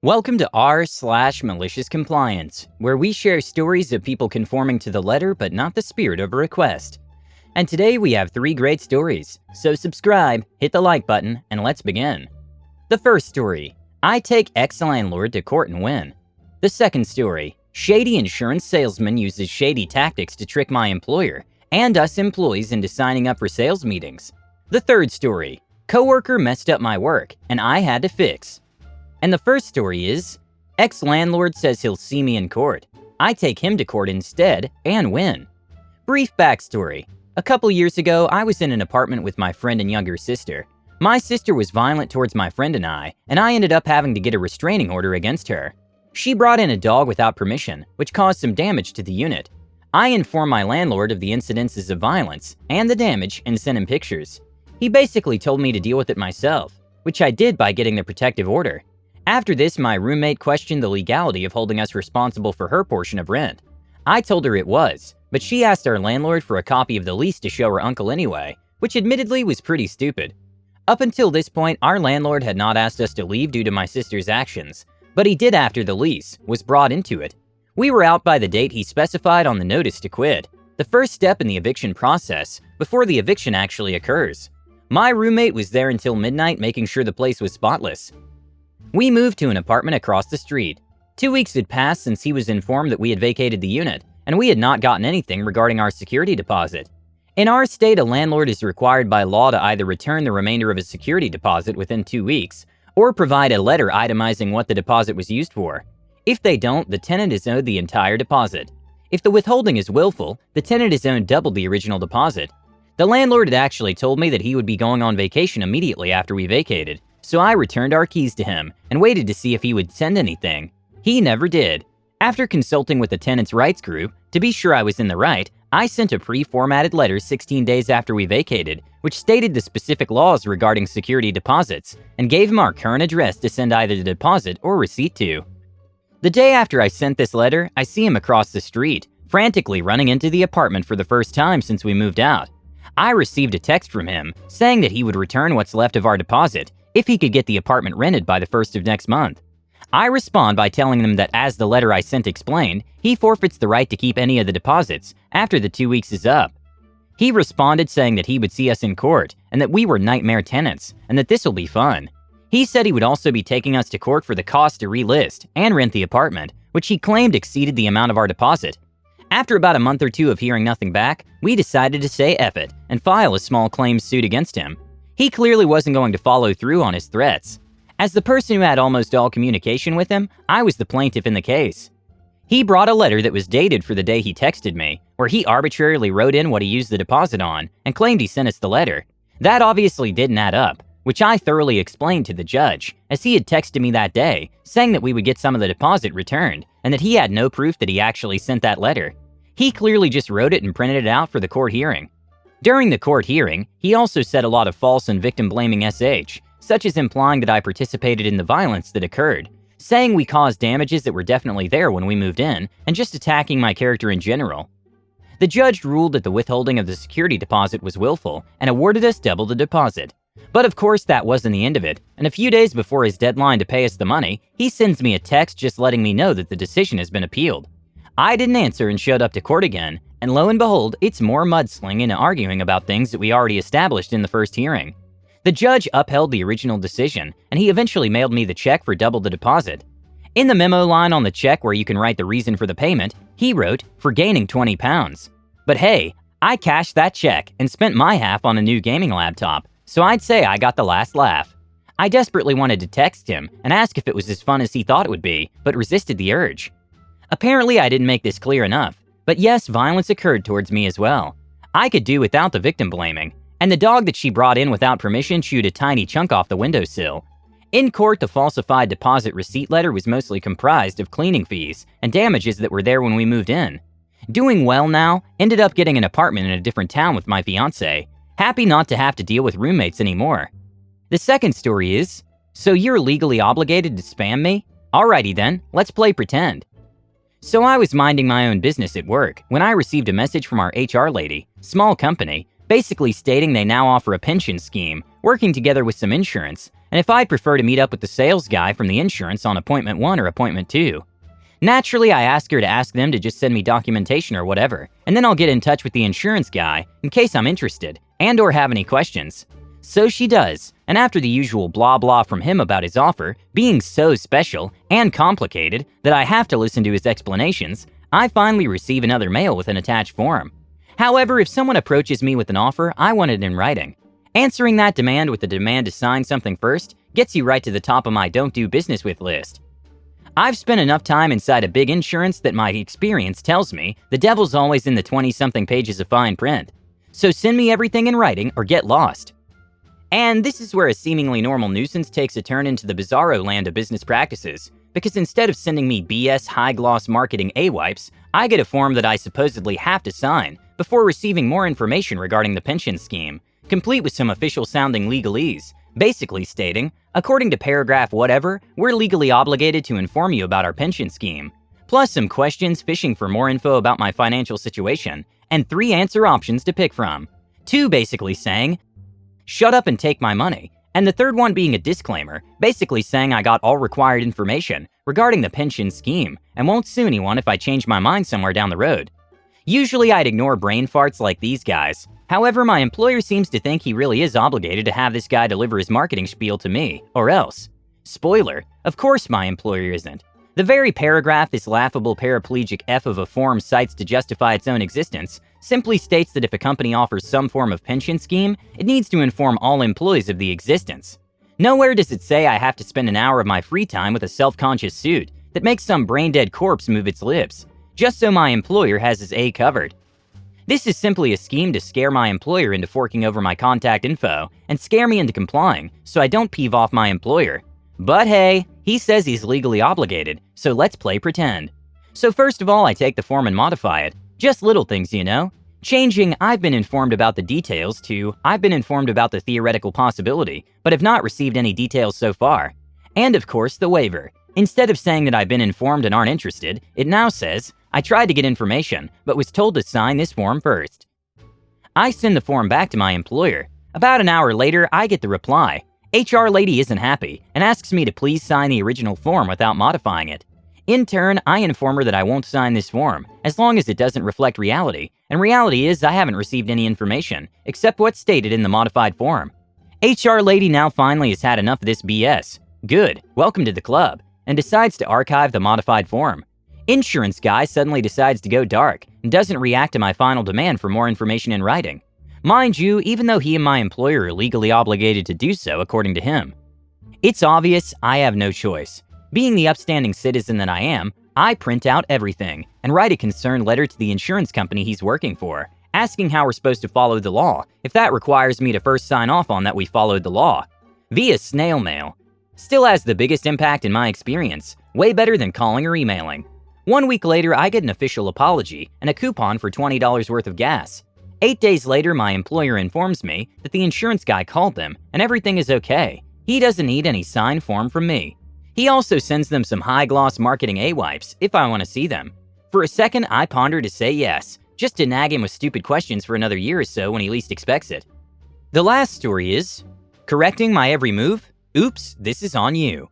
Welcome to r/Malicious Compliance, where we share stories of people conforming to the letter but not the spirit of a request. And today we have 3 great stories, so subscribe, hit the like button, and let's begin. The first story, I take ex-landlord to court and win. The second story, Shady insurance salesman uses shady tactics to trick my employer and us employees into signing up for sales meetings. The third story, coworker messed up my work and I had to fix. And the first story is, ex-landlord says he'll see me in court. I take him to court instead and win. Brief backstory. A couple years ago, I was in an apartment with my friend and younger sister. My sister was violent towards my friend and I ended up having to get a restraining order against her. She brought in a dog without permission, which caused some damage to the unit. I informed my landlord of the incidences of violence and the damage and sent him pictures. He basically told me to deal with it myself, which I did by getting the protective order. After this, my roommate questioned the legality of holding us responsible for her portion of rent. I told her it was, but she asked our landlord for a copy of the lease to show her uncle anyway, which admittedly was pretty stupid. Up until this point, our landlord had not asked us to leave due to my sister's actions, but he did after the lease was brought into it. We were out by the date he specified on the notice to quit, the first step in the eviction process before the eviction actually occurs. My roommate was there until midnight making sure the place was spotless. We moved to an apartment across the street. 2 weeks had passed since he was informed that we had vacated the unit, and we had not gotten anything regarding our security deposit. In our state, a landlord is required by law to either return the remainder of his security deposit within 2 weeks, or provide a letter itemizing what the deposit was used for. If they don't, the tenant is owed the entire deposit. If the withholding is willful, the tenant is owed double the original deposit. The landlord had actually told me that he would be going on vacation immediately after we vacated, so I returned our keys to him and waited to see if he would send anything. He never did. After consulting with the tenants' rights group, to be sure I was in the right, I sent a pre-formatted letter 16 days after we vacated, which stated the specific laws regarding security deposits, and gave him our current address to send either the deposit or receipt to. The day after I sent this letter, I see him across the street, frantically running into the apartment for the first time since we moved out. I received a text from him saying that he would return what's left of our deposit if he could get the apartment rented by the 1st of next month. I respond by telling them that as the letter I sent explained, he forfeits the right to keep any of the deposits after the 2 weeks is up. He responded saying that he would see us in court and that we were nightmare tenants and that this will be fun. He said he would also be taking us to court for the cost to relist and rent the apartment, which he claimed exceeded the amount of our deposit. After about a month or two of hearing nothing back, we decided to say F it and file a small claims suit against him. He clearly wasn't going to follow through on his threats. As the person who had almost all communication with him, I was the plaintiff in the case. He brought a letter that was dated for the day he texted me, where he arbitrarily wrote in what he used the deposit on and claimed he sent us the letter. That obviously didn't add up, which I thoroughly explained to the judge, as he had texted me that day, saying that we would get some of the deposit returned, and that he had no proof that he actually sent that letter. He clearly just wrote it and printed it out for the court hearing. During the court hearing, he also said a lot of false and victim-blaming SH, such as implying that I participated in the violence that occurred, saying we caused damages that were definitely there when we moved in, and just attacking my character in general. The judge ruled that the withholding of the security deposit was willful and awarded us double the deposit. But of course that wasn't the end of it, and a few days before his deadline to pay us the money, he sends me a text just letting me know that the decision has been appealed. I didn't answer and showed up to court again, and lo and behold, it's more mudslinging and arguing about things that we already established in the first hearing. The judge upheld the original decision, and he eventually mailed me the check for double the deposit. In the memo line on the check where you can write the reason for the payment, he wrote, for gaining 20 pounds. But hey, I cashed that check and spent my half on a new gaming laptop, so I'd say I got the last laugh. I desperately wanted to text him and ask if it was as fun as he thought it would be, but resisted the urge. Apparently I didn't make this clear enough, but yes, violence occurred towards me as well. I could do without the victim blaming, and the dog that she brought in without permission chewed a tiny chunk off the windowsill. In court, the falsified deposit receipt letter was mostly comprised of cleaning fees and damages that were there when we moved in. Doing well now, ended up getting an apartment in a different town with my fiance, happy not to have to deal with roommates anymore. The second story is, so you're legally obligated to spam me? Alrighty then, let's play pretend. So I was minding my own business at work when I received a message from our HR lady, small company, basically stating they now offer a pension scheme, working together with some insurance, and if I'd prefer to meet up with the sales guy from the insurance on appointment 1 or appointment 2. Naturally, I ask her to ask them to just send me documentation or whatever, and then I'll get in touch with the insurance guy in case I'm interested and or have any questions. So she does, and after the usual blah blah from him about his offer being so special and complicated that I have to listen to his explanations, I finally receive another mail with an attached form. However, if someone approaches me with an offer, I want it in writing. Answering that demand with the demand to sign something first gets you right to the top of my don't do business with list. I've spent enough time inside a big insurance that my experience tells me the devil's always in the 20-something pages of fine print. So send me everything in writing or get lost. And this is where a seemingly normal nuisance takes a turn into the bizarro land of business practices, because instead of sending me BS high-gloss marketing A-wipes, I get a form that I supposedly have to sign before receiving more information regarding the pension scheme, complete with some official-sounding legalese, basically stating, according to paragraph whatever, we're legally obligated to inform you about our pension scheme, plus some questions fishing for more info about my financial situation, and 3 answer options to pick from. 2 basically saying, shut up and take my money, and the 3rd one being a disclaimer, basically saying I got all required information regarding the pension scheme and won't sue anyone if I change my mind somewhere down the road. Usually I'd ignore brain farts like these guys. However, my employer seems to think he really is obligated to have this guy deliver his marketing spiel to me, or else. Spoiler, of course my employer isn't. The very paragraph this laughable paraplegic F of a form cites to justify its own existence simply states that if a company offers some form of pension scheme, it needs to inform all employees of the existence. Nowhere does it say I have to spend an hour of my free time with a self-conscious suit that makes some brain-dead corpse move its lips, just so my employer has his A covered. This is simply a scheme to scare my employer into forking over my contact info and scare me into complying so I don't peeve off my employer. But hey, he says he's legally obligated, so let's play pretend. So first of all, I take the form and modify it. Just little things, you know. Changing I've been informed about the details to I've been informed about the theoretical possibility, but have not received any details so far. And of course, the waiver. Instead of saying that I've been informed and aren't interested, it now says, I tried to get information, but was told to sign this form first. I send the form back to my employer. About an hour later, I get the reply. HR lady isn't happy and asks me to please sign the original form without modifying it. In turn, I inform her that I won't sign this form, as long as it doesn't reflect reality, and reality is I haven't received any information, except what's stated in the modified form. HR lady now finally has had enough of this BS. Good, welcome to the club, and decides to archive the modified form. Insurance guy suddenly decides to go dark and doesn't react to my final demand for more information in writing. Mind you, even though he and my employer are legally obligated to do so according to him. It's obvious I have no choice. Being the upstanding citizen that I am, I print out everything and write a concerned letter to the insurance company he's working for, asking how we're supposed to follow the law, if that requires me to first sign off on that we followed the law. Via snail mail. Still has the biggest impact in my experience, way better than calling or emailing. 1 week later, I get an official apology and a coupon for $20 worth of gas. 8 days later, my employer informs me that the insurance guy called them and everything is okay. He doesn't need any signed form from me. He also sends them some high-gloss marketing A-wipes if I want to see them. For a second, I ponder to say yes, just to nag him with stupid questions for another year or so when he least expects it. The last story is, correcting my every move? Oops, this is on you.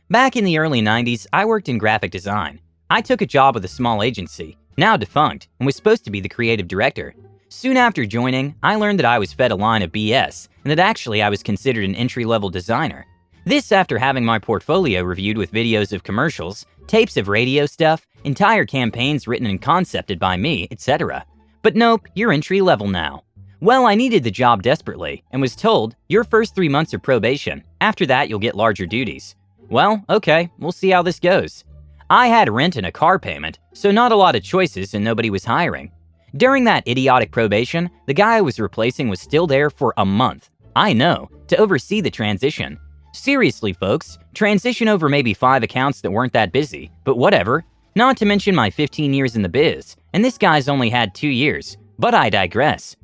Back in the early 90s, I worked in graphic design. I took a job with a small agency, now defunct, and was supposed to be the creative director. Soon after joining, I learned that I was fed a line of BS, and that actually I was considered an entry-level designer. This after having my portfolio reviewed with videos of commercials, tapes of radio stuff, entire campaigns written and concepted by me, etc. But nope, you're entry-level now. Well, I needed the job desperately, and was told, your first 3 months are probation. After that, you'll get larger duties. Well, okay, we'll see how this goes. I had rent and a car payment, so not a lot of choices and nobody was hiring. During that idiotic probation, the guy I was replacing was still there for a month. I know, to oversee the transition. Seriously, folks, transition over maybe 5 accounts that weren't that busy, but whatever. Not to mention my 15 years in the biz, and this guy's only had 2 years, but I digress.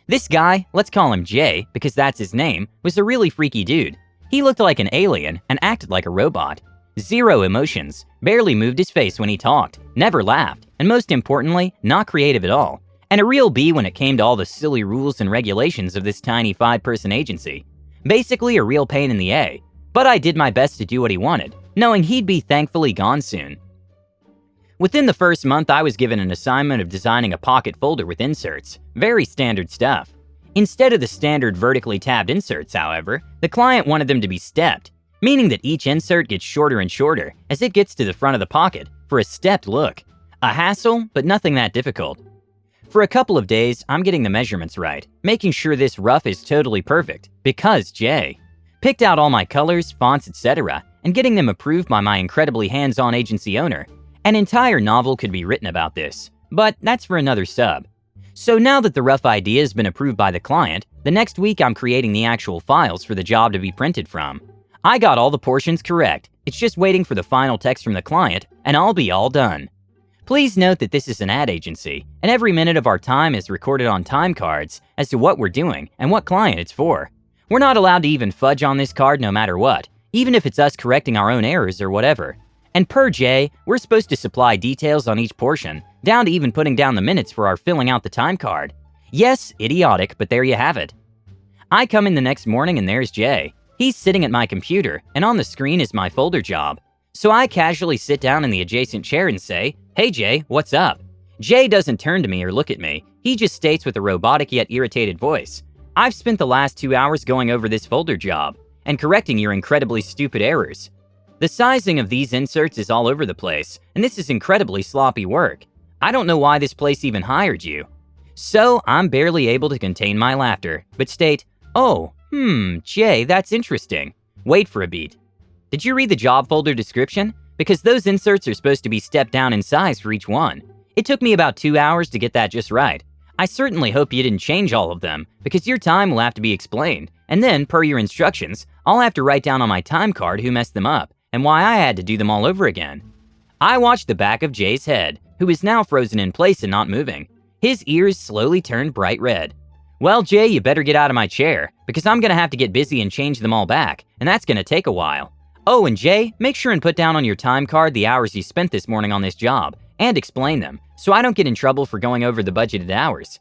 This guy, let's call him Jay, because that's his name, was a really freaky dude. He looked like an alien and acted like a robot. Zero emotions, barely moved his face when he talked, never laughed, and most importantly, not creative at all. And a real B when it came to all the silly rules and regulations of this tiny 5-person agency. Basically a real pain in the A, but I did my best to do what he wanted, knowing he'd be thankfully gone soon. Within the first month, I was given an assignment of designing a pocket folder with inserts. Very standard stuff. Instead of the standard vertically tabbed inserts, however, the client wanted them to be stepped, meaning that each insert gets shorter and shorter as it gets to the front of the pocket for a stepped look. A hassle, but nothing that difficult. For a couple of days, I'm getting the measurements right, making sure this rough is totally perfect, because Jay picked out all my colors, fonts, etc., and getting them approved by my incredibly hands-on agency owner. An entire novel could be written about this, but that's for another sub. So now that the rough idea has been approved by the client, the next week I'm creating the actual files for the job to be printed from. I got all the portions correct, it's just waiting for the final text from the client, and I'll be all done. Please note that this is an ad agency, and every minute of our time is recorded on time cards as to what we're doing and what client it's for. We're not allowed to even fudge on this card no matter what, even if it's us correcting our own errors or whatever. And per Jay, we're supposed to supply details on each portion, down to even putting down the minutes for our filling out the time card. Yes, idiotic, but there you have it. I come in the next morning and there's Jay. He's sitting at my computer, and on the screen is my folder job. So I casually sit down in the adjacent chair and say, "Hey Jay, what's up?" Jay doesn't turn to me or look at me. He just states with a robotic yet irritated voice, "I've spent the last 2 hours going over this folder job and correcting your incredibly stupid errors. The sizing of these inserts is all over the place, and this is incredibly sloppy work. I don't know why this place even hired you." So I'm barely able to contain my laughter, but state, "Oh, Jay, that's interesting. Wait for a beat. Did you read the job folder description? Because those inserts are supposed to be stepped down in size for each one. It took me about 2 hours to get that just right. I certainly hope you didn't change all of them, because your time will have to be explained, and then, per your instructions, I'll have to write down on my time card who messed them up, and why I had to do them all over again." I watched the back of Jay's head, who is now frozen in place and not moving. His ears slowly turned bright red. "Well, Jay, you better get out of my chair, because I'm gonna have to get busy and change them all back, and that's gonna take a while. Oh, and Jay, make sure and put down on your time card the hours you spent this morning on this job, and explain them, so I don't get in trouble for going over the budgeted hours."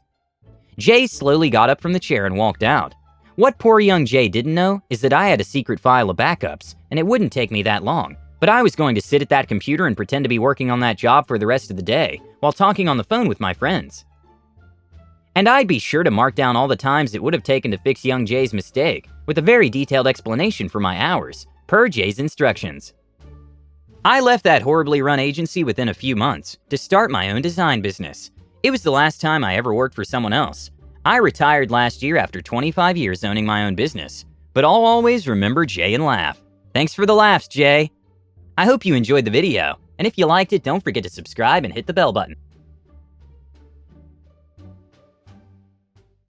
Jay slowly got up from the chair and walked out. What poor young Jay didn't know is that I had a secret file of backups, and it wouldn't take me that long, but I was going to sit at that computer and pretend to be working on that job for the rest of the day, while talking on the phone with my friends. And I'd be sure to mark down all the times it would have taken to fix young Jay's mistake, with a very detailed explanation for my hours, per Jay's instructions. I left that horribly run agency within a few months to start my own design business. It was the last time I ever worked for someone else. I retired last year after 25 years owning my own business, but I'll always remember Jay and laugh. Thanks for the laughs, Jay. I hope you enjoyed the video, and if you liked it, don't forget to subscribe and hit the bell button.